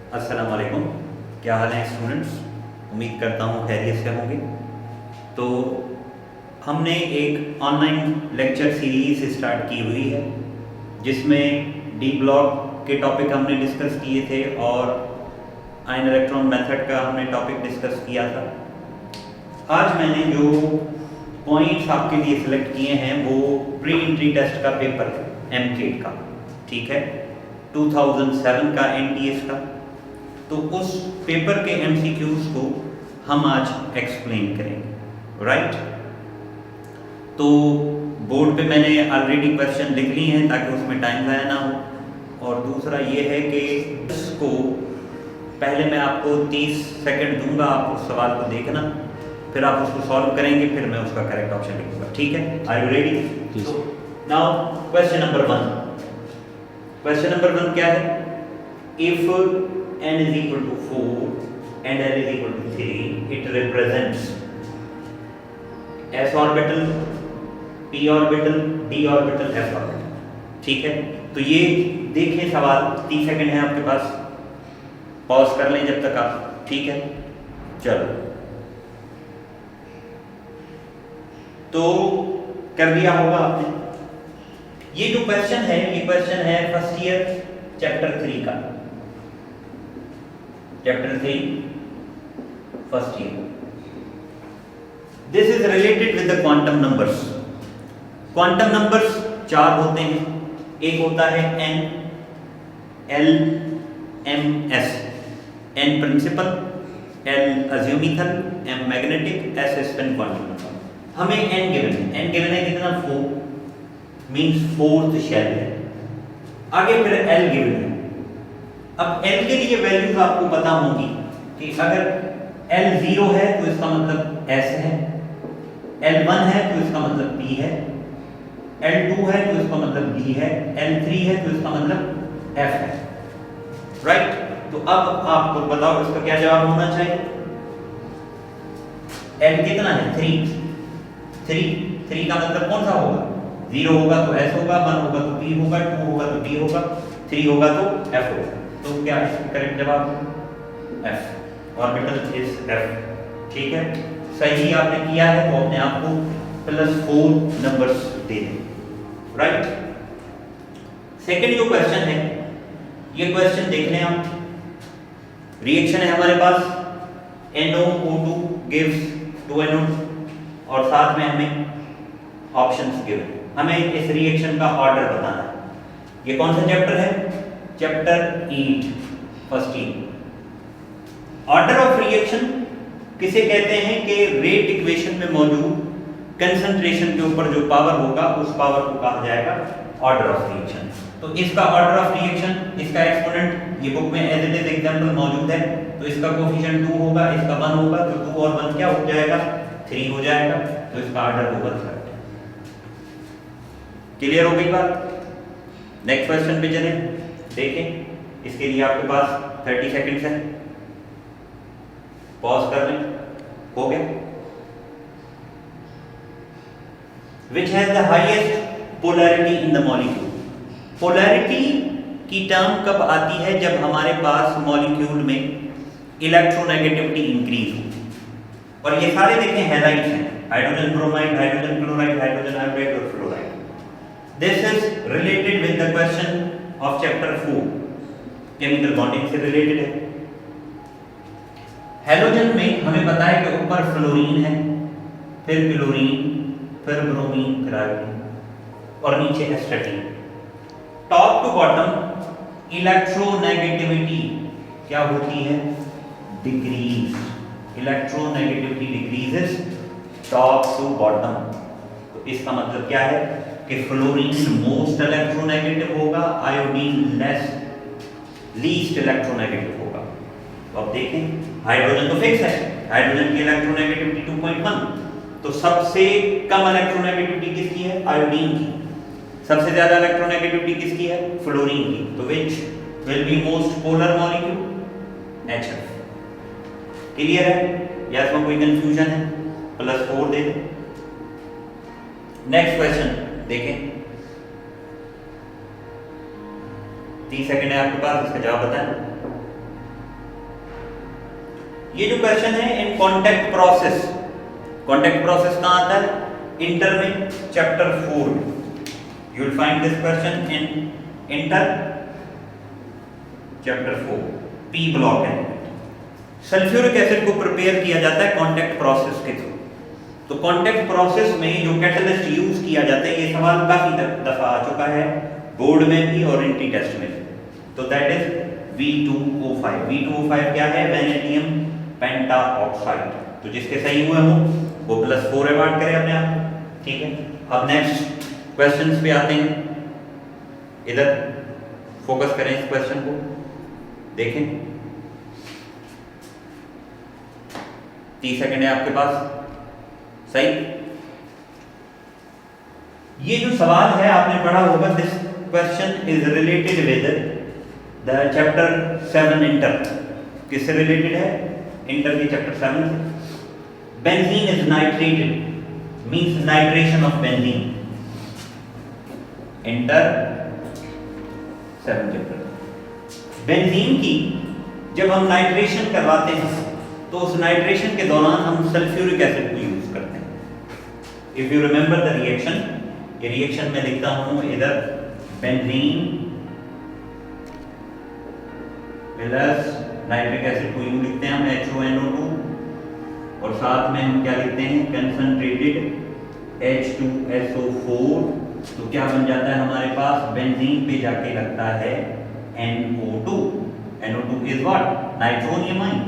अस्सलाम वालेकुम। क्या हाल है स्टूडेंट्स? उम्मीद करता हूँ खैरियत से होंगे। तो हमने एक ऑनलाइन लेक्चर सीरीज़ स्टार्ट की हुई है जिसमें डी ब्लॉक के टॉपिक हमने डिस्कस किए थे और आयन इलेक्ट्रॉन मेथड का हमने टॉपिक डिस्कस किया था। आज मैंने जो पॉइंट्स आपके लिए सिलेक्ट किए हैं वो प्री एंट्री टेस्ट का पेपर है, एमकेट का, ठीक है, 2007 का एनटीएस का। तो उस पेपर के एमसीक्यूज को हम आज एक्सप्लेन करेंगे, राइट। तो बोर्ड पे मैंने ऑलरेडी क्वेश्चन लिख लिए हैं ताकि उसमें टाइम ज़ाया ना हो। और दूसरा ये है कि इसको पहले मैं आपको 30 सेकंड दूंगा, आप उस सवाल को देखना, फिर आप उसको सॉल्व करेंगे, फिर मैं उसका करेक्ट ऑप्शन लिखूंगा, ठीक है। Are you ready? तो now question number 1। Question number 1 क्या है? If n is equal to 4 and l is equal to 3, it represents s orbital, p orbital, d orbital, f orbital, ठीक है। तो ये देखिए सवाल, 30 सेकंड है आपके पास, पॉज कर लें जब तक आप, ठीक है। चलो, तो कर दिया होगा आपने। ये जो क्वेश्चन है, ये क्वेश्चन है फर्स्ट ईयर चैप्टर 3 का, chapter 3 first year. This is related with the quantum numbers. Quantum numbers 4 होते हैं। एक होता है n, l, m, s। n principal, l azimuthal, m magnetic, s spin quantum number. हमें n गिवन है, n given है कितना? 4 मींस फोर्थ शेल है। आगे फिर l गिवन है। अब l के लिए वैल्यूज आपको पता होगी कि अगर l 0 है तो इसका मतलब s है, l 1 है तो इसका मतलब p है, l 2 है तो इसका मतलब b है, l 3 है तो इसका मतलब f है, राइट। तो अब आपको बताओ इसका क्या जवाब होना चाहिए? l कितना है? 3 का मतलब कौन सा होगा? 0 होगा तो s होगा, 1 होगा तो p होगा, 2 होगा तो d होगा, 3 होगा तो f होगा। तो क्या है करेक्ट जवाब? F, ऑर्बिटल इज F, ठीक है। सही आपने किया है तो अपने आप को +4 नंबर्स दे दें, राइट। सेकंड जो क्वेश्चन है, ये क्वेश्चन देख लें आप। रिएक्शन है हमारे पास, NO2 गिव्स 2NO और साथ में हमें ऑप्शंस गिवन। हमें इस रिएक्शन का ऑर्डर बताना है। ये कौन सा चैप्टर है? Chapter 8 first year. Order of reaction किसे कहते हैं? कि रेट इक्वेशन में मौजूद कंसंट्रेशन के ऊपर जो पावर होगा उस पावर को कहा जाएगा ऑर्डर ऑफ रिएक्शन। तो इसका ऑर्डर ऑफ रिएक्शन, इसका एक्सपोनेंट ये बुक में एज इट इज एग्जांपल मौजूद है। तो इसका कोफिशिएंट 2 होगा, इसका 1 होगा, तो 2 और 1 क्या हो जाएगा? 3 हो जाएगा। तो इसका ऑर्डर होगा 3। क्लियर हो गई बात? नेक्स्ट क्वेश्चन पे चलें, देखें। इसके लिए आपके पास 30 सेकंड्स है, पॉज कर लें। हो गया। Which has the highest polarity in the molecule? Polarity की टर्म कब आती है? जब हमारे पास मॉलिक्यूल में इलेक्ट्रोनेगेटिविटी इंक्रीज हो। और ये सारे देखें हैलाइड्स हैं, hydrogen bromide, hydrogen chloride, hydrogen iodide और fluoride. This is related with the question of chapter 4, chemical bonding से रिलेटेड है। हैलोजन में हमें पता है कि ऊपर फ्लोरीन है, फिर क्लोरीन, फिर ब्रोमीन, फिर आयोडीन और नीचे astatine. Top to bottom electronegativity क्या होती है? Decrease. Electronegativity decreases top to bottom. तो इसका मतलब क्या है कि फ्लोरीन मोस्ट इलेक्ट्रोनेगेटिव होगा, आयोडीन लीस्ट इलेक्ट्रोनेगेटिव होगा। तो अब देखें, हाइड्रोजन तो फिक्स है, हाइड्रोजन की इलेक्ट्रोनेगेटिविटी 2.1। तो सबसे कम इलेक्ट्रोनेगेटिविटी किसकी है? आयोडीन की। सबसे ज्यादा इलेक्ट्रोनेगेटिविटी किसकी है? फ्लोरीन की। तो which will be most polar molecule? HF। Clear है या इसमें कोई कंफ्यूजन है? +4 दे दें। नेक्स्ट क्वेश्चन देखें, 30 सेकंड है आपके पास, इसका जवाब बताएं। ये जो क्वेश्चन है इन कॉन्टैक्ट प्रोसेस कहाँ आता है? इंटर में chapter 4 you will find this question in inter chapter 4 P block है। सल्फ्यूरिक एसिड को प्रिपेयर किया जाता है कॉन्टैक्ट प्रोसेस के थ्रू। तो कॉन्टैक्ट प्रोसेस में जो कैटलिस्ट यूज किया जाता है, ये सवाल काफी दफा आ चुका है बोर्ड में भी और इंटी टेस्ट में भी। तो दैट इज V2O5। V2O5 क्या है? Vanadium pentoxide. तो जिसके सही हुए हो वो +4 अवार्ड करे अपने आप को, ठीक है। अब नेक्स्ट क्वेश्चंस पे आते हैं। इधर फोकस करें, इस क्वेश्चन को देखें। 30 सेकंड है आपके पास, सही। ये जो सवाल है आपने पढ़ा होगा, this question is related with the chapter 7 inter. किससे रिलेटेड है? इंटर के चैप्टर 7 से। Benzene is नाइट्रेटेड means nitration of benzene, inter 7 chapter. Benzene की जब हम नाइट्रेशन करवाते हैं तो उस नाइट्रेशन के दौरान हम सल्फ्यूरिक एसिड को यूज करते हैं। If you remember the reaction, ये रिएक्शन में लिखता हूं इधर बेंजीन प्लस नाइट्रिक एसिड को यूं लिखते हैं हम HONO2, और साथ में हम क्या लिखते हैं? Concentrated H2SO4। तो क्या बन जाता है हमारे पास? बेंजीन पे जाके लगता है NO2। NO2 is what? Nitronium ion.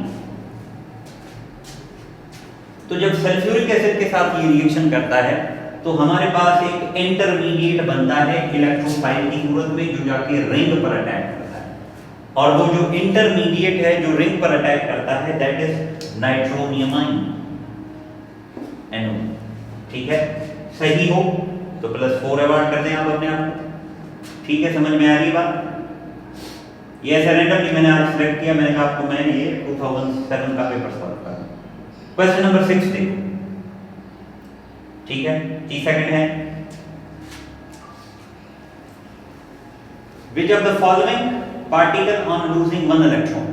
तो जब सल्फ्यूरिक एसिड के साथ ये रिएक्शन करता है तो हमारे पास एक इंटरमीडिएट बनता है इलेक्ट्रोफाइल की सूरत में, जो जाके रिंग पर अटैक करता है। और वो जो इंटरमीडिएट है जो रिंग पर अटैक करता है, that is nitronium ion NO। ठीक है, सही हो तो +4 अवार्ड कर दें आप अपने आप को। ठीक है, समझ में आ रही बात? ये ऐसा रैंडमली मैंने आज सिलेक्ट किया, मैंने कहा आपको मैं ये 2007 का पेपर सॉल्व कर। क्वेश्चन नंबर 6 देखो, ठीक है, 30 सेकंड है। Which of the following particle on losing one electron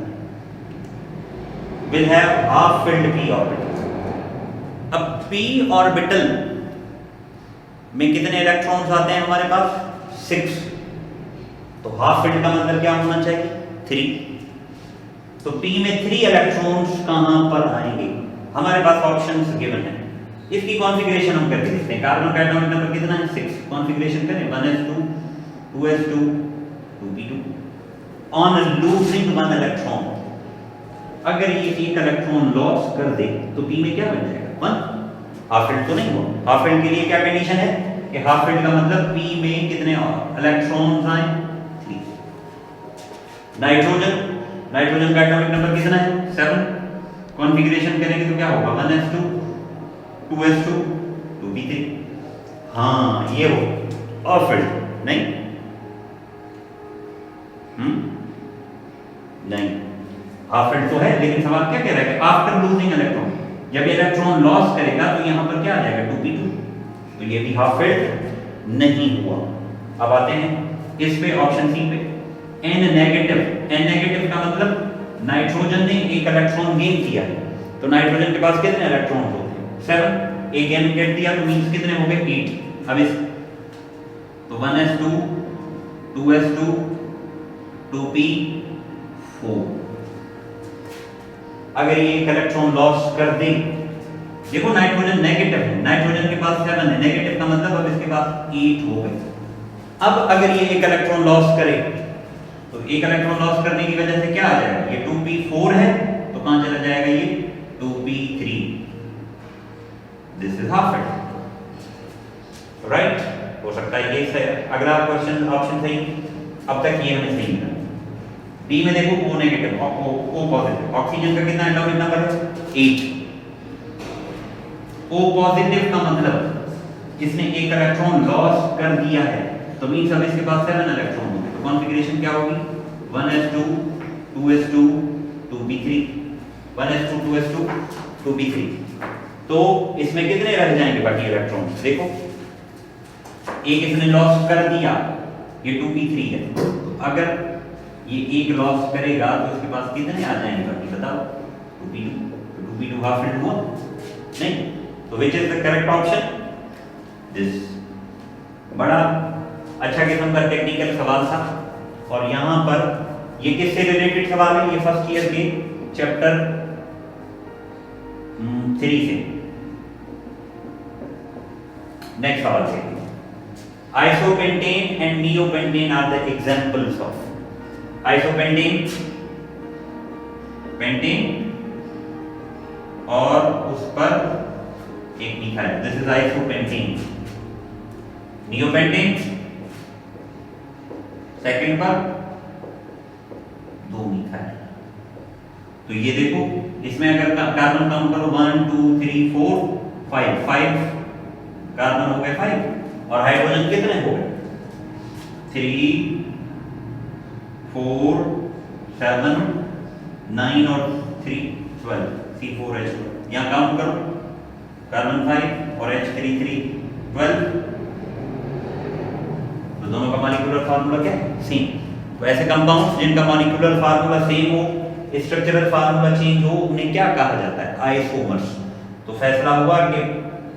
will have half filled p orbital? अब p ऑर्बिटल में कितने इलेक्ट्रॉन्स आते हैं हमारे पास? 6। तो हाफ फिल्ड का मतलब क्या होना चाहिए? 3। तो p में 3 इलेक्ट्रॉन्स कहां पर आएंगे? हमारे पास ऑप्शंस गिवन है। इसकी कॉन्फ़िगरेशन हम करके देखते हैं। कार्बन का एटॉमिक नंबर कितना है? 6। कॉन्फ़िगरेशन करें 1s2 2s2 2p2। On losing 1 electron, अगर ये एक इलेक्ट्रॉन लॉस कर दे तो p में क्या बन जाएगा? 1। हाफ फील्ड तो नहीं हुआ। हाफ फील्ड के लिए क्या कंडीशन है कि हाफ फील्ड का मतलब p में कितने इलेक्ट्रॉन्स आए? 3। नाइट्रोजन का एटॉमिक नंबर कितना है? 7। कॉन्फ़िगरेशन करेंगे तो क्या होगा? 1s2 2s2 2p3। हाँ, ये हो और फील्ड नहीं नहीं, हाफ फील्ड तो है, लेकिन सवाल क्या कह रहा है? आफ्टर लूजिंग इलेक्ट्रॉन, जब इलेक्ट्रॉन लॉस करेगा तो यहां पर क्या आ जाएगा? 2p2। तो ये भी हाफ फील्ड नहीं हुआ। अब आते हैं इस पे, ऑप्शन सी पे, N नेगेटिव। N नेगेटिव का मतलब नाइट्रोजन ने एक इलेक्ट्रॉन गेन किया, तो नाइट्रोजन के पास कितने इलेक्ट्रॉन होते हैं? 7। एक गेन कर दिया तो मींस कितने हो गए? 8। अब इस तो 1s2 2s2 2p4। अगर ये एक इलेक्ट्रॉन लॉस कर दे, देखो नाइट्रोजन नेगेटिव है, नाइट्रोजन के पास 7 है, नेगेटिव का मतलब अब इसके पास 8 हो गए। अब अगर ये एक इलेक्ट्रॉन लॉस करे तो एक इलेक्ट्रॉन लॉस करने की वजह से क्या आ जाएगा? ये 2p4 है तो कहां चला जाएगा? ये 2p3। This is half field, right? हो सकता है ये सही। अगला क्वेश्चन ऑप्शन सही, अब तक ये हमें सही मिला। बी में देखो O negative O positive, oxygen का कितना एटॉमिक नंबर है? 8। O पॉजिटिव का मतलब इसने एक इलेक्ट्रॉन लॉस कर दिया है, तो मींस अब इसके पास 7 इलेक्ट्रॉन होंगे। तो कॉन्फ़िगरेशन क्या होगी? 1s2 2s2 2p3। 1s2 2s2 2p3। तो इसमें कितने रह जाएंगे बाकी इलेक्ट्रॉन्स? देखो एक इसने लॉस कर दिया, ये 2p3 है, तो अगर ये एक लॉस करेगा तो इसके पास कितने आ जाएंगे बाकी? बताओ। 2p2, तो 2p2 हाफ इंटू 1 नहीं, तो which is the correct option this. बड़ा अच्छा किस्म का टेक्निकल सवाल था, और यहाँ पर ये किससे रिलेटेड सवाल है? ये फर्स्ट ईयर के चैप्टर 3 से। नेक्स्ट सवाल से, isopentane and neopentane are the examples of. Isopentane, pentane और उस पर एक methyl, this is isopentane. Neopentane second पर 2 मिथाइल। तो ये देखो, इसमें अगर कार्बन काउंट करो 1 2 3 4 5 कार्बन हो गए 5, और हाइड्रोजन कितने हो गए? 3 4 7 9 और 3 12, C4H12। यहाँ काउंट करो, कार्बन 5 और H3 3 12, तो दोनों का मॉलिक्यूलर फार्मूला क्या है? सेम। तो ऐसे कंपाउंड्स जिनका मॉलिक्यूलर फार्मूला सेम हो, स्ट्रक्चरल फार्मूला चेंज हो, उन्हें क्या कहा जाता है? आइसोमर्स। तो फैसला हुआ कि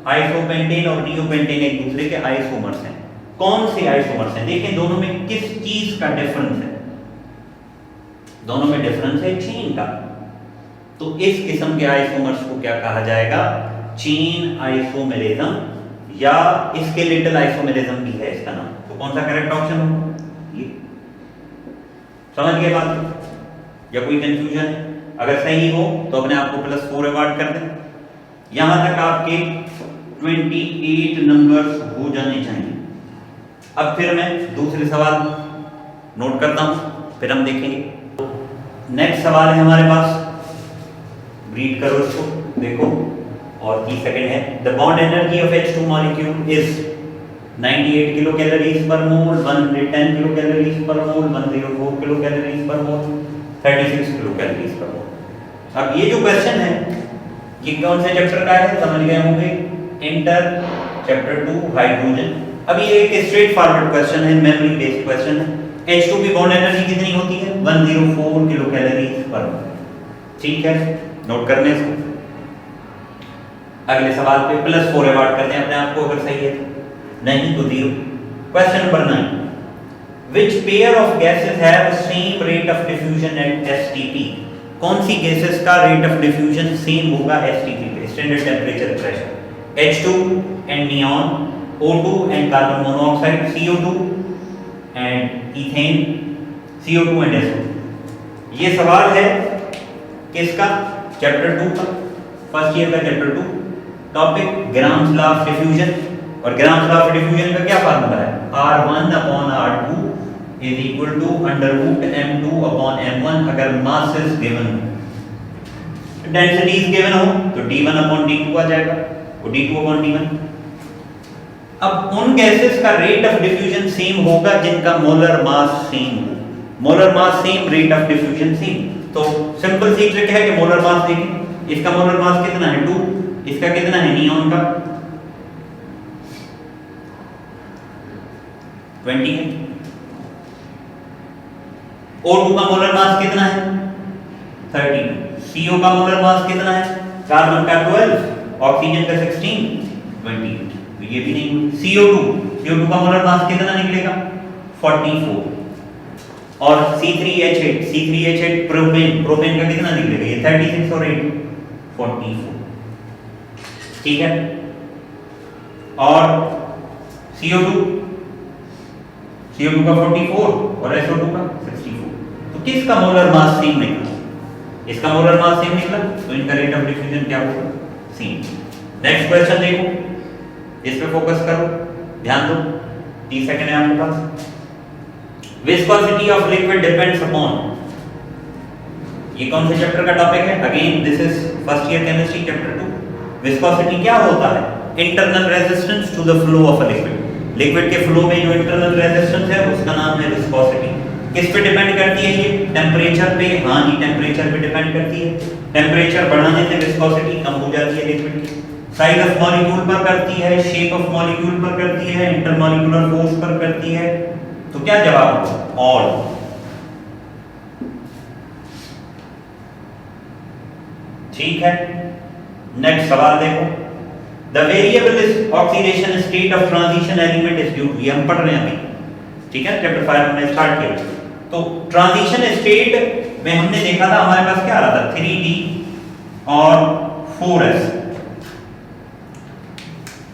आइसोपेंटेन और नियोपेंटेन एक दूसरे के आइसोमर्स हैं। कौन से आइसोमर्स हैं? देखें दोनों में किस चीज का डिफरेंस है। दोनों में डिफरेंस है चेन का। तो इस किस्म के आइसोमर्स को क्या कहा जाएगा? चेन आइसोमेरिज्म या स्केलेटल आइसोमेरिज्म भी है इसका नाम। तो कौन सा करेक्ट ऑप्शन होगा? ये समझ गए बात या कोई कंफ्यूजन है? अगर सही हो तो अपने आप को +4 अवार्ड कर दें। यहां तक आपके 28 नंबर्स हो जाने चाहिए। अब फिर मैं दूसरे सवाल नोट करता हूं, फिर हम देखेंगे। नेक्स्ट सवाल है हमारे पास, रीड करो इसको, देखो। और 30 सेकंड है। The bond energy of H2 molecule is 98 kilo calories पर मोल, 110 किलो कैलोरीज पर मोल, 104 किलो कैलोरीज पर मोल, 36 किलो कैलोरीज पर मोल। अब ये जो क्वेश्चन है ये कौन से चैप्टर का है? समझ गए होंगे, इंटर चैप्टर 2 हाइड्रोजन। अब ये एक स्ट्रेट फॉरवर्ड क्वेश्चन है, मेमोरी बेस्ड क्वेश्चन है। H2 की बॉन्ड एनर्जी कितनी होती है? 104 किलो कैलोरीज पर मोल। ठीक है, नोट करने इसको। अगले सवाल पे +4 अवार्ड करते हैं अपने आप को, अगर सही है तो, नहीं तो 0। Question number 9, which pair of gases have same rate of diffusion at STP? कौन सी गैसेस का रेट ऑफ डिफ्यूजन सेम होगा STP पे, standard temperature pressure? H2 and neon, O2 and carbon monoxide, CO2 and ethane, CO2 and SO2। ये सवाल है किसका? Chapter 2 का, first year का chapter 2। Topic grams law of diffusion. और ग्राम्स लॉ ऑफ डिफ्यूजन का क्या फार्मूला है? R1/R2 is equal to √m2/m1 अगर मास इज गिवन हो, डेंसिटी इज गिवन हो तो d1/d2 आ जाएगा, वो d2/d1। अब उन गैसेस का रेट ऑफ डिफ्यूजन सेम होगा जिनका मोलर मास सेम हो। Molar mass same, rate of diffusion same. तो सिंपल सी ट्रिक है कि मोलर मास देखें, इसका मोलर मास कितना है? 2। इसका कितना है नियॉन का? 20 है। O2 का मोलर मास कितना है? 32। CO का मोलर मास कितना है? कार्बन का 12, ऑक्सीजन का 16, 20। तो ये भी नहीं। CO2 का मोलर मास कितना निकलेगा? 44। और C3H8 प्रोपेन का कितना निकलेगा? ये 36 और 8 44। ठीक है। और CO2 का 44 और SO2 का 64। तो किसका मोलर मास सेम निकला? इसका मोलर मास सेम निकला, तो इनका रेट ऑफ डिफ्यूजन क्या होगा? सेम। नेक्स्ट क्वेश्चन देखो, इस पे फोकस करो, ध्यान दो, 30 सेकंड है आपके पास। Viscosity of liquid depends upon, ये कौन से चैप्टर का टॉपिक है? Again this is first year chemistry chapter 2। Viscosity क्या होता है? Internal resistance to the flow of a liquid. Liquid के फ्लो में जो इंटरनल रेजिस्टेंस है उसका नाम है विस्कोसिटी। किस पे डिपेंड करती है ये? टेम्परेचर पे। हाँ जी, टेम्परेचर पे डिपेंड करती है। टेम्परेचर बढ़ाने से विस्कोसिटी कम हो जाती है लिक्विड की। साइज ऑफ मॉलिक्यूल पर करती है, शेप ऑफ मॉलिक्यूल पर करती है, इंटरमॉलिक्यूलर फोर्स पर करती है। तो क्या जवाब होगा? ऑल। ठीक है, नेक्स्ट सवाल देखो। The variable oxidation state of transition element is due, ये हम पढ़ रहे हैं अभी, ठीक है, चैप्टर 5 हमने स्टार्ट किया। तो ट्रांजिशन स्टेट में हमने देखा था हमारे पास क्या आ रहा था, 3D और 4s।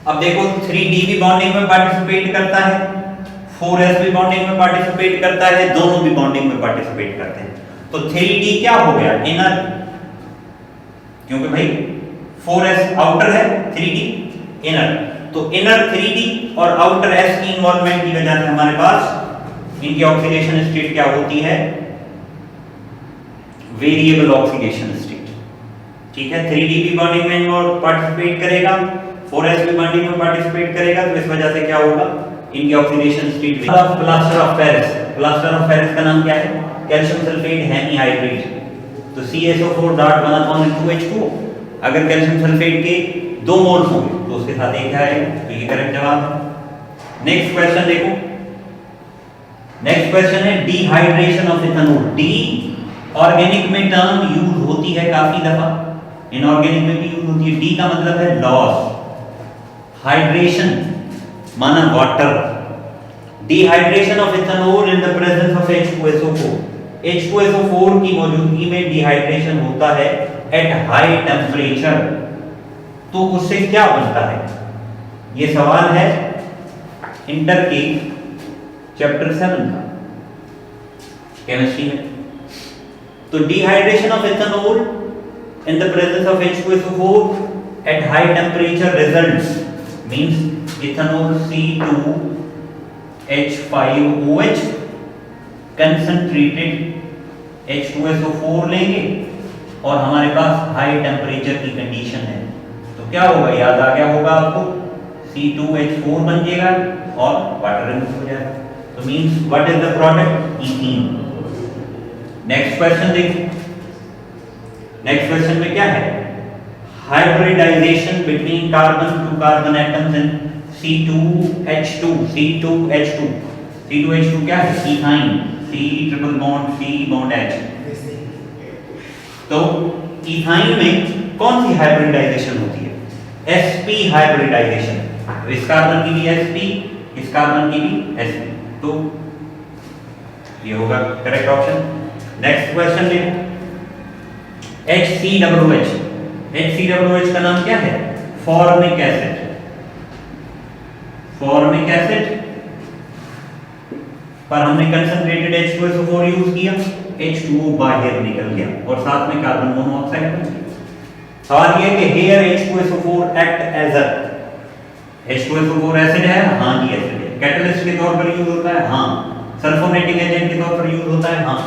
अब देखो 3D भी बॉन्डिंग में पार्टिसिपेट करता है, 4s भी बॉन्डिंग में पार्टिसिपेट करता है, दोनों भी बॉन्डिंग में पार्टिसिपेट करते हैं। तो 3D क्या हो गया, इनर, क्योंकि भाई 4s आउटर है, 3D इनर, तो इनर 3D और आउटर s की इन्वॉल्वमेंट की वजह से हमारे पास इनकी ऑक्सीडेशन स्टेट क्या होती है, वेरिएबल ऑक्सीडेशन स्टेट, ठीक है। 3D भी बॉन्डिंग में पार्टिसिपेट करेगा, 4s भी बॉन्डिंग में पार्टिसिपेट करेगा, तो इस वजह से क्या होगा, इनकी oxidation state. Plaster of Paris, plaster of Paris का नाम क्या है, कैल्शियम सल्फेट हेमीहाइड्रेट, तो CaSO4 डॉट बना कौन है, 2H2। अगर कैल्शियम सल्फेट के 2 मोल्स होंगे तो उसके साथ एक आएगा, तो ये करेक्ट जवाब है। नेक्स्ट क्वेश्चन देखो, नेक्स्ट क्वेश्चन है dehydration of ethanol. D organic में टर्म यूज होती है काफी दफा, इनऑर्गेनिक में भी यूज होती है। डी का मतलब है लॉस, हाइड्रेशन माना water. Dehydration of ethanol in the presence of H2SO4, H2SO4 की मौजूदगी में डिहाइड्रेशन होता है एट हाई टेम्परेचर, तो उससे क्या बनता है, ये सवाल है इंटर के चैप्टर 7 का केमिस्ट्री में। तो dehydration of ethanol in the presence of H2SO4 at high temperature results means ethanol C2H5OH concentrated H2SO4 लेंगे और हमारे पास हाई टेम्परेचर की कंडीशन है, तो क्या होगा, याद आ गया होगा आपको, C2H4 बन जाएगा और वाटर रिमूव हो जाएगा, तो means what is the product, ethene. Next question देखिए, नेक्स्ट क्वेश्चन में क्या है, hybridization between carbon to carbon atoms in C2H2, C2H2, C2H2 क्या है, ethyne, C triple bond C bond H। तो इथाइन में कौन सी हाइब्रिडाइजेशन होती है, sp हाइब्रिडाइजेशन, तो इस कार्बन की भी sp, इस कार्बन की भी sp, तो ये होगा करेक्ट ऑप्शन। नेक्स्ट क्वेश्चन देखो, HCOOH, HCOOH का नाम क्या है, फॉर्मिक एसिड, फॉर्मिक एसिड पर हमने कंसंट्रेटेड H2SO4 यूज किया, H2O बाहर निकल गया और साथ में कार्बन मोनोऑक्साइड बन गया। सवाल ये कि here H2SO4 act as a, H2SO4 acid है, हाँ जी एसिड है, कैटलिस्ट के तौर पर यूज होता है, हाँ, सल्फोनेटिंग एजेंट के तौर पर यूज होता है, हाँ,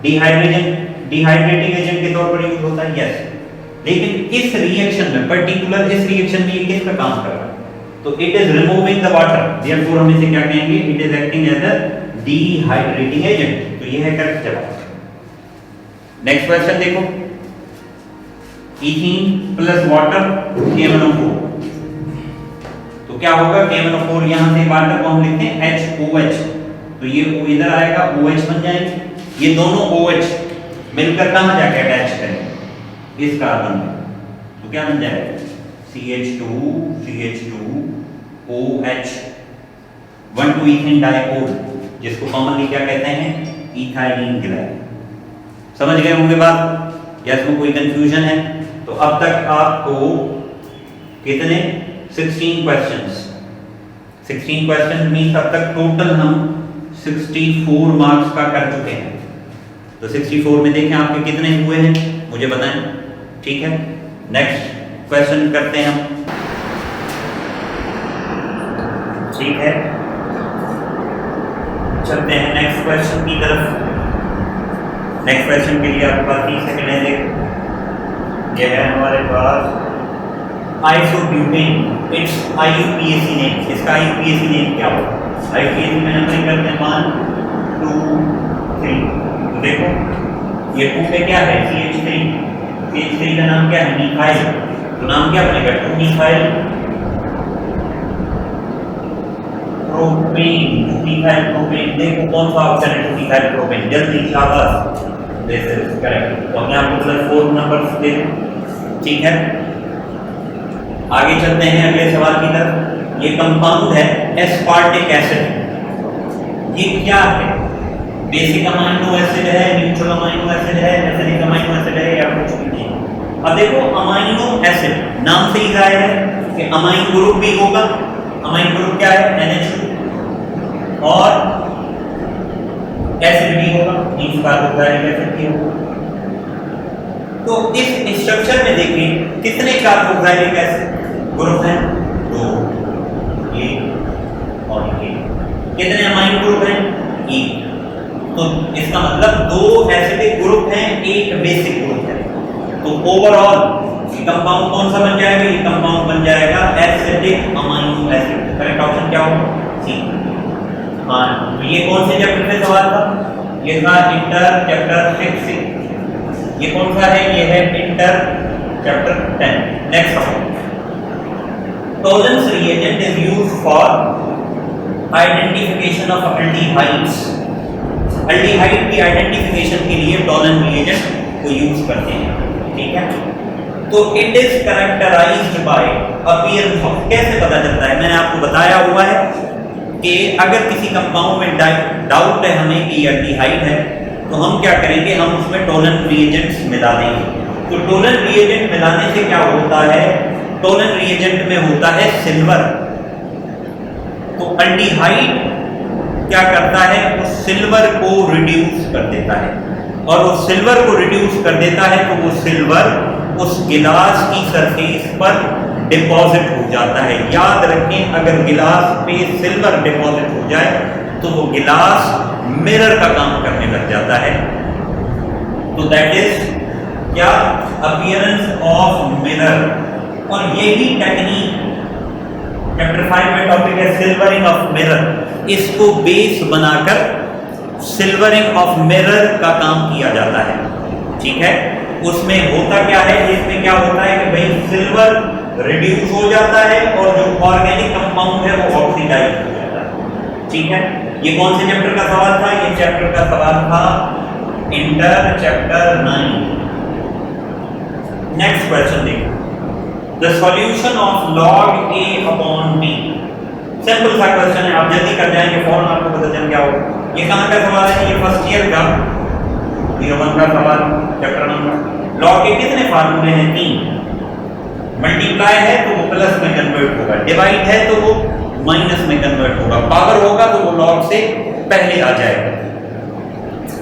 डिहाइड्रेटिंग एजेंट के तौर पर यूज होता है, यस। लेकिन इस रिएक्शन में, पर्टिकुलर इस रिएक्शन में ये किसका काम कर रहा है, तो it is removing the water, therefore हम इसे क्या कहेंगे, it is acting as a dehydrating agent, तो ये है करेक्ट जवाब। नेक्स्ट क्वेश्चन देखो, इथीन प्लस वाटर KMnO4, तो क्या होगा, KMnO4 यहां से वाटर को हम लिखते हैं HOH, तो ये इधर आएगा OH बन जाएगा, ये दोनों OH मिलकर कहां जाके अटैच करेंगे, इस कार्बन में, तो क्या बन जाएगा CH2OH 1,2 इथेन डाइकोल, जिसको कॉमनली क्या कहते हैं, इथाइलिन ग्लाइकोल। समझ गए होंगे बात, या इसमें कोई कंफ्यूजन है, तो अब तक आपको कितने 16 क्वेश्चंस, 16 क्वेश्चन मींस अब तक टोटल हम 64 मार्क्स का कर चुके हैं, तो 64 में देखें आपके कितने हुए हैं मुझे बताएं, ठीक है। नेक्स्ट क्वेश्चन करते हैं हम, ठीक है, चलते हैं नेक्स्ट क्वेश्चन की तरफ। नेक्स्ट क्वेश्चन के लिए आपके पास 30 सेकंड है, देखो ये है हमारे पास आइसोब्यूटेन, इट्स IUPAC नेम, इसका IUPAC नेम क्या होगा, IUPAC में नंबरिंग करते हैं 1 2 3, तो देखो ये 2 पे क्या है CH3 का नाम क्या है, मिथाइल, तो नाम क्या बनेगा, 2 मिथाइल प्रोपेन, 2 मिथाइल प्रोपेन। देखो कौन सा ऑप्शन है 2 मिथाइल प्रोपेन, जल्दी शाबाश, दिस इज करेक्ट। तो हमने आपको प्लस 4 नंबर्स दे ठीक है, आगे चलते हैं अगले सवाल की तरफ। ये कंपाउंड है एस्पार्टिक एसिड। ये क्या है? बेसिक अमाइनो एसिड है, न्यूट्रल अमाइनो एसिड है, एसिडिक अमाइनो एसिड है, या कुछ भी नहीं? अब देखो, अमाइनो एसिड नाम से ही जाहिर है कि अमाइन ग्रुप भी होगा। अमाइन ग्रुप क्या है? NH2, और एसिड भी होगा, मींस कार्बोक्सिलिक एसिड भी होगा। तो इस स्ट्रक्चर में देखें कितने कार्बोक्सिलिक एसिड ग्रुप हैं? 2, ये और ये। कितने अमाइन ग्रुप हैं? 1। तो इसका मतलब 2 एसिडिक ग्रुप हैं, 1 बेसिक ग्रुप है। तो ओवरऑल ये कंपाउंड कौन सा बन जाएगा? ये कंपाउंड बन जाएगा acidic amino acid. Correct option क्या होगा? सी। हाँ, तो ये कौन से चैप्टर से सवाल था? ये था इंटर चैप्टर 6 से। ये कौन सा है? ये है इंटर चैप्टर 10। नेक्स्ट सवाल, tolerance reagent is used for identification of aldehydes. Aldehyde की आइडेंटिफिकेशन के लिए टॉलरेंस रिएजेंट को यूज करते हैं, ठीक है? तो it is characterized by appearance of. कैसे पता चलता है? मैंने आपको बताया हुआ है कि अगर किसी कंपाउंड में डाउट है हमें कि एल्डिहाइड है, तो हम क्या करेंगे? हम उसमें टॉलरेंस रिएजेंट्स मिला देंगे। तो टॉलरेंस रिएजेंट मिलाने से क्या होता है? टॉलरेंस रिएजेंट में होता है सिल्वर। तो एल्डिहाइड क्या करता है? उस सिल्वर को रिड्यूस कर देता है, और वो सिल्वर को रिड्यूस कर देता है तो वो सिल्वर उस गिलास की सरफेस पर डिपॉजिट हो जाता है। याद रखें, अगर गिलास पे सिल्वर डिपॉजिट हो जाए तो वो गिलास मिरर का काम करने लग जाता है। तो दैट इज क्या? Appearance of mirror. और यही टेक्निक चैप्टर 5 में टॉपिक है सिल्वरिंग ऑफ मिरर। इसको बेस बनाकर सिल्वरिंग ऑफ मिरर का काम किया जाता है, ठीक है? उसमें होता क्या है? इसमें क्या होता है कि भाई सिल्वर रिड्यूस हो जाता है और जो ऑर्गेनिक कंपाउंड है वो ऑक्सीडाइज हो जाता है, ठीक है? ये कौन से चैप्टर का सवाल था? ये चैप्टर का सवाल था इंटर चैप्टर 9। नेक्स्ट क्वेश्चन देखो, the solution of log a upon b। Simple सा क्वेश्चन है, आप जल्दी कर जाएंगे, फौरन आपको पता चल क्या होगा। ये कहां का सवाल है? ये फर्स्ट ईयर का 01 का सवाल, चैप्टर नंबर। log के कितने फार्मूले हैं? 3। मल्टीप्लाई है तो वो प्लस में कन्वर्ट होगा, डिवाइड है तो वो माइनस में कन्वर्ट होगा, पावर होगा तो वो log से पहले आ जाएगा।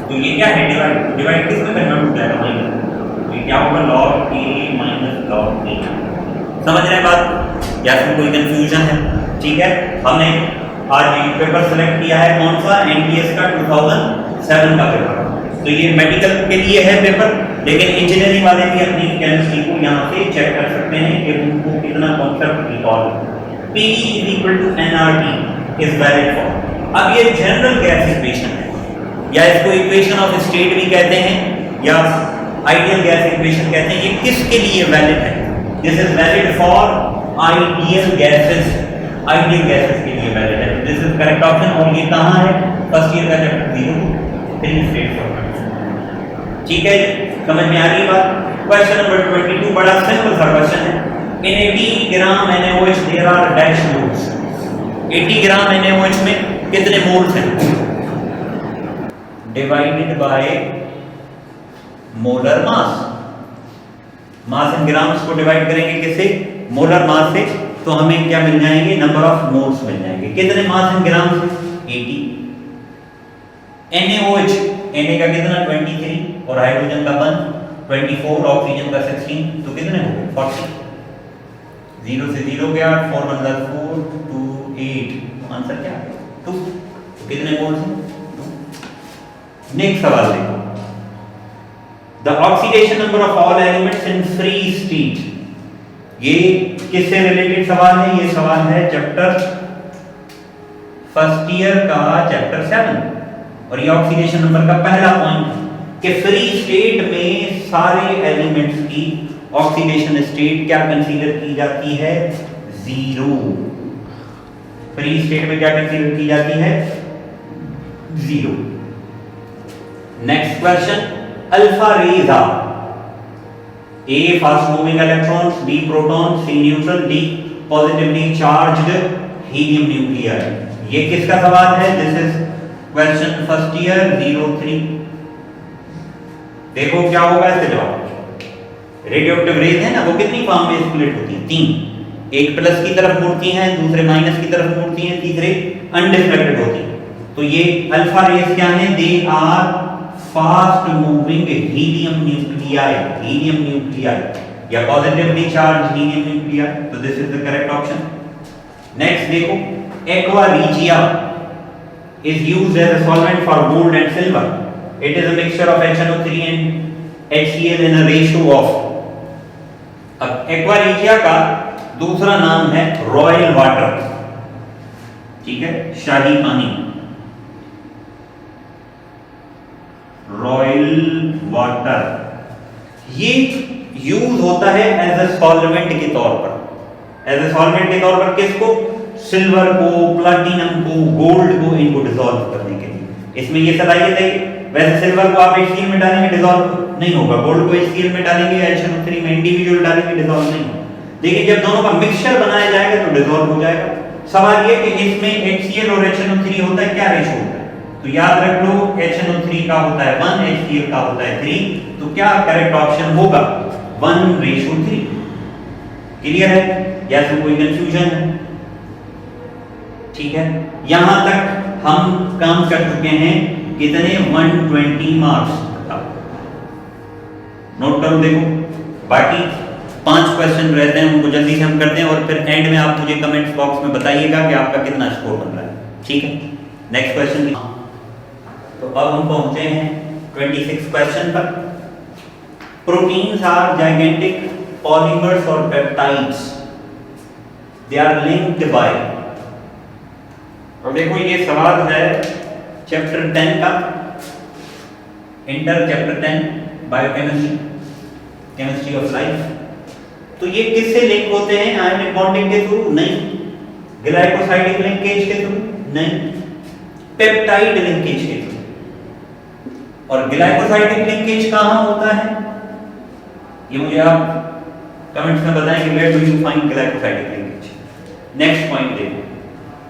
तो ये क्या है? डिवाइड। डिवाइड किस में कन्वर्ट हो जाएगा? माइनस। तो क्या होगा? log a minus log b। समझ रहे हैं बात? या इसमें कोई कंफ्यूजन है? ठीक है, हमने आज ये पेपर सेलेक्ट किया है, कौन सा? एनटीएस का 2007 का पेपर। तो ये मेडिकल के लिए है पेपर, लेकिन इंजीनियरिंग वाले भी अपनी केमिस्ट्री को यहाँ से चेक कर सकते हैं कि उनको कितना concept recall. P = nRT is valid for. अब ये जनरल गैस इक्वेशन है, या इसको इक्वेशन ऑफ स्टेट भी कहते हैं, या आइडियल गैस इक्वेशन कहते हैं। ये किसके लिए वैलिड है? This is valid for ideal gases. Ideal gases के लिए वैलिड है। This is correct option. और ये कहाँ है? फर्स्ट ईयर का चैप्टर 0 स्टेट फॉर्मेट। ठीक है, समझ में आ रही बात? क्वेश्चन नंबर 22 बड़ा सिंपल सा क्वेश्चन है। In 80 gram NaOH there are dash moles। 80 gram NaOH में कितने मोल्स हैं? Divided by molar mass. Mass in grams को डिवाइड करेंगे किससे? मोलर मास से, तो हमें क्या मिल जाएंगे? नंबर ऑफ मोल्स मिल जाएंगे। कितने मास इन ग्राम से? 80। NaOH, Na का कितना? 23, और हाइड्रोजन का 1 24, ऑक्सीजन का 16, तो कितने हो गए? 40। 0 से 0 गया, 4 × 4 2 8। आंसर क्या है? 2। तो कितने मोल्स हैं? 2। नेक्स्ट सवाल देखो, the oxidation number of all elements in free state. ये किससे रिलेटेड सवाल है? ये सवाल है चैप्टर फर्स्ट ईयर का चैप्टर 7, और ये ऑक्सीडेशन नंबर का पहला पॉइंट कि फ्री स्टेट में सारे एलिमेंट्स की ऑक्सीडेशन स्टेट क्या कंसीडर की जाती है? 0। फ्री स्टेट में क्या कंसीडर की जाती है? 0। Next question, alpha rays are A fast moving electrons, B protons, C neutral, D positively charged helium nuclei। ये किसका सवाल है? This is question first year 03। देखो क्या होगा इसका जवाब। रेडियोएक्टिव रेज है ना, वो कितनी फॉर्म में स्प्लिट होती है? 3। एक प्लस की तरफ मुड़ती हैं, दूसरे माइनस की तरफ मुड़ती हैं, तीसरे अनडिफ्लेक्टेड होती हैं। तो ये अल्फा रेज क्या है? They are fast moving helium nuclei, helium nuclei या पॉजिटिवली चार्ज हीलियम न्यूक्लियाई। तो this is the correct option. Next देखो, aqua regia is used as a solvent for gold and silver. It is a mixture of HNO3 and HCl in a ratio of। अब aqua regia का दूसरा नाम है royal water, ठीक है, शाही पानी, royal water. ये यूज होता है एज ए सॉल्वेंट के तौर पर। एज ए सॉल्वेंट के तौर पर किसको? सिल्वर को, प्लैटिनम को, गोल्ड को, इनको डिसॉल्व करने के लिए। इसमें ये सलाहियत है। वैसे सिल्वर को आप HCl में डालेंगे डिसॉल्व नहीं होगा, गोल्ड को HCl में डालेंगे या HNO3 में इंडिविजुअल डालेंगे डिसॉल्व नहीं होगा, लेकिन जब दोनों का मिक्सचर बनाया जाएगा तो डिसॉल्व हो जाएगा। सवाल ये कि इसमें HCl और HNO3 होता है, क्या रेशो होता है? तो याद रख लो, HNO3 का होता है 1, HCl का होता है 3। तो क्या करेक्ट ऑप्शन होगा? 1:3। क्लियर है या फिर कोई कंफ्यूजन है? ठीक है, यहां तक हम काम कर चुके हैं। कितने? 120 मार्क्स। नोट करो, देखो बाकी 5 क्वेश्चन रहते हैं, उनको जल्दी से हम करते हैं और फिर एंड में आप मुझे कमेंट्स बॉक्स में बताइएगा कि आपका कितना स्कोर बन रहा है। ठीक है, नेक्स्ट क्वेश्चन। तो अब हम पहुंचे हैं 26 क्वेश्चन पर। प्रोटीन्स आर जाइगेंटिक पॉलीमर्स और peptides, they are linked by. और देखो ये सवाल है चैप्टर 10 का, inter chapter 10 biochemistry, chemistry of life. तो ये किससे लिंक होते हैं? आयनिक बॉन्डिंग के थ्रू? नहीं। ग्लाइकोसाइडिक लिंकेज के थ्रू? नहीं। पेप्टाइड लिंकेज के थ्रू। और ग्लाइकोसाइडिक लिंकेज कहां होता है? ये मुझे आप कमेंट्स में बताएं कि where do you find glycosidic linkage. Next point देखो,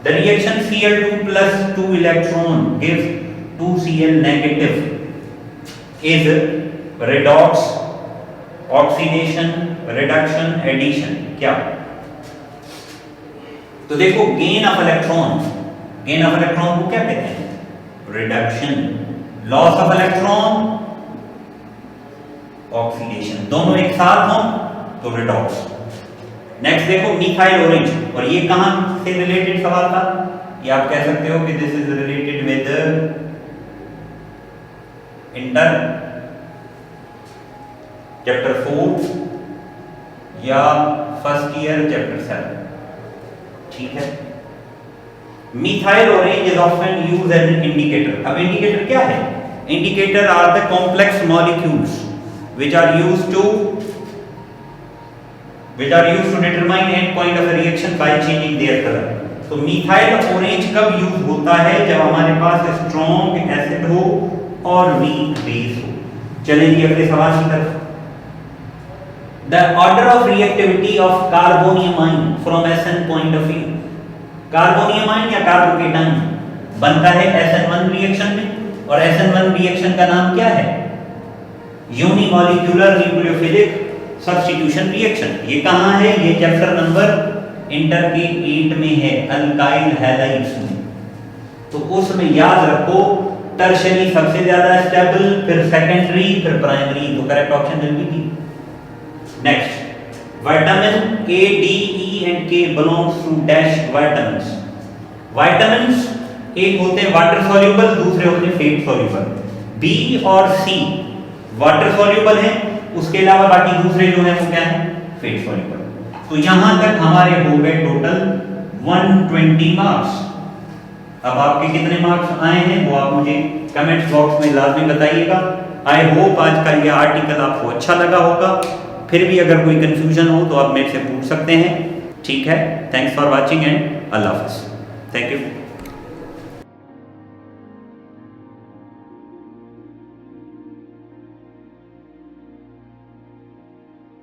the reaction Cl2 plus 2 electron gives 2Cl negative is redox, oxidation, reduction, addition। क्या? तो देखो, gain of electron, gain of electron को क्या कहते हैं? Reduction. Loss of electron, oxidation. दोनों एक साथ हो तो रिडॉक्स। नेक्स्ट देखो, मिथाइल ऑरेंज, और ये कहां से रिलेटेड सवाल था? ये आप कह सकते हो कि this is related with inter chapter 4 या फर्स्ट ईयर चैप्टर 7। ठीक है, methyl orange is often used as an indicator. अब इंडिकेटर क्या है? Indicator are the complex molecules which are used to determine end point of a reaction by changing their color। तो methyl orange कब use होता है? जब हमारे पास strong acid हो और वीक बेस हो। चलिए अगले सवाल की तरफ। The order of reactivity of carbonium ion from SN point of view। Carbonium ion या कार्बोकेटाइन बनता है SN1 रिएक्शन में, और SN1 रिएक्शन का नाम क्या है? Unimolecular nucleophilic substitution reaction. ये कहां है? ये चैप्टर नंबर इंटर के 8 में है, अल्काइल हैलाइड्स में। तो उसमें याद रखो, टर्शियरी सबसे ज्यादा स्टेबल, फिर सेकेंडरी, फिर प्राइमरी। तो correct option will be D. Next, vitamin A, D, E and K belongs to dash vitamins. Vitamins एक होते हैं वाटर सॉल्युबल, दूसरे होते हैं फेट सॉल्युबल। B और C वाटर सॉल्युबल है, उसके अलावा बाकी दूसरे जो है वो क्या है? Fat soluble. तो यहां तक हमारे हो गए टोटल 120 मार्क्स। अब आपके कितने मार्क्स आए हैं वो आप मुझे कमेंट्स बॉक्स में लाजमी बताइएगा। आई होप आज का ये आर्टिकल आपको अच्छा लगा होगा। फिर भी अगर कोई कंफ्यूजन हो तो आप मेरे से पूछ सकते हैं। ठीक है, थैंक्स फॉर वॉचिंग एंड अल्लाह हाफ़िज़। Thank you.